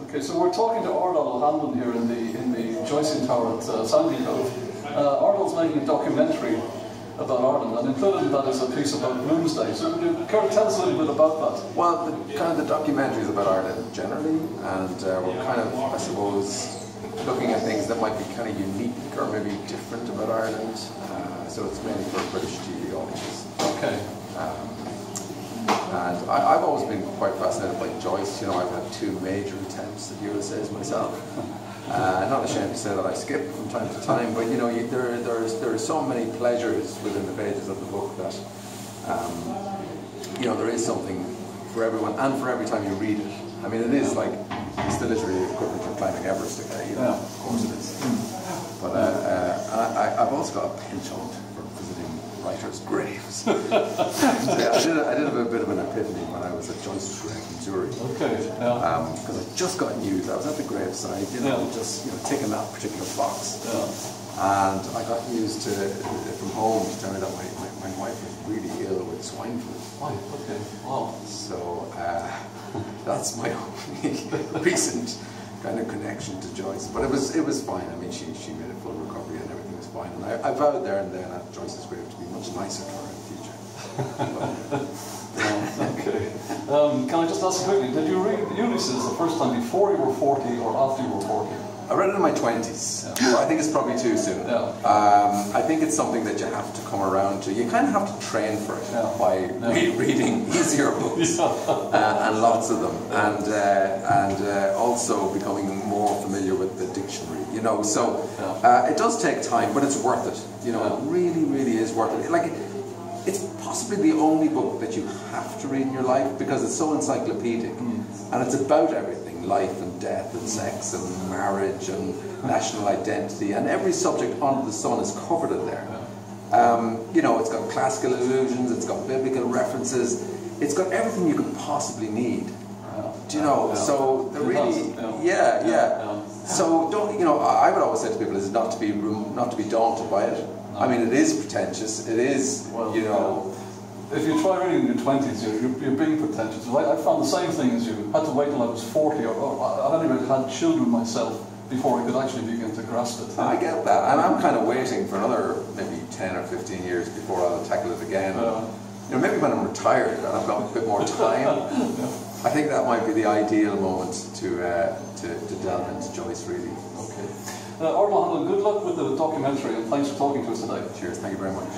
Okay, so we're talking to Ardal O'Hanlon here in the Joyce Tower at Sandycove. Ardal's making a documentary about Ireland, and included in that is a piece about Bloomsday. So would you care to tell us a little bit about that? Well, the documentary is about Ireland generally, and we're kind of, I suppose, looking at things that might be kind of unique or maybe different about Ireland. So it's mainly for British TV audiences. Okay. And I've always been quite fascinated by Joyce. You know, I've had 2 major attempts at USAs myself. Not ashamed to say that I skip from time to time, but you know, there are so many pleasures within the pages of the book that you know, there is something for everyone, and for every time you read it. I mean, it is like, it's the literary equivalent of climbing Everest again. You know, of course it is. But I've also got a penchant for visiting writers' graves. I did have a bit of an epiphany when I was at Joyce's grave in Zurich. Okay. Because I just got news. I was at the graveside, you know, just ticking that particular box. And I got news from home to tell me that my wife was really ill with swine flu. Oh, okay. Wow. So that's my only recent kind of connection to Joyce. But it was fine. I mean, she made a full recovery and everything was fine. And I vowed there and then at Joyce's grave to be much nicer to her in the future. Okay. Can I just ask quickly, did you read Ulysses the first time before you were 40 or after you were 40? I read it in my 20s. Yeah. I think it's probably too soon. Yeah. I think it's something that you have to come around to. You kind of have to train for it by reading easier books and lots of them, and also becoming more familiar with the dictionary. You know, so it does take time, but it's worth it. You know, it really, really is worth it. Like, it's possibly the only book that you have to read in your life because it's so encyclopedic, and it's about everything. Life and death and sex and marriage and national identity, and every subject under the sun is covered in there. You know, it's got classical allusions, it's got biblical references, it's got everything you could possibly need. Do you know? So the really, So don't, you know, I would always say to people is not to be daunted by it. I mean, it is pretentious. It is, you know. If you try reading in your 20s, you're being pretentious. I found the same thing as you. I had to wait till I was 40, or at any rate had children myself before I could actually begin to grasp it. I get that, and I'm kind of waiting for another maybe 10 or 15 years before I'll tackle it again. You know, maybe when I'm retired and I've got a bit more time, I think that might be the ideal moment to delve into Joyce, really. Okay. Ardal O'Hanlon, good luck with the documentary, and thanks for talking to us today. Cheers, thank you very much.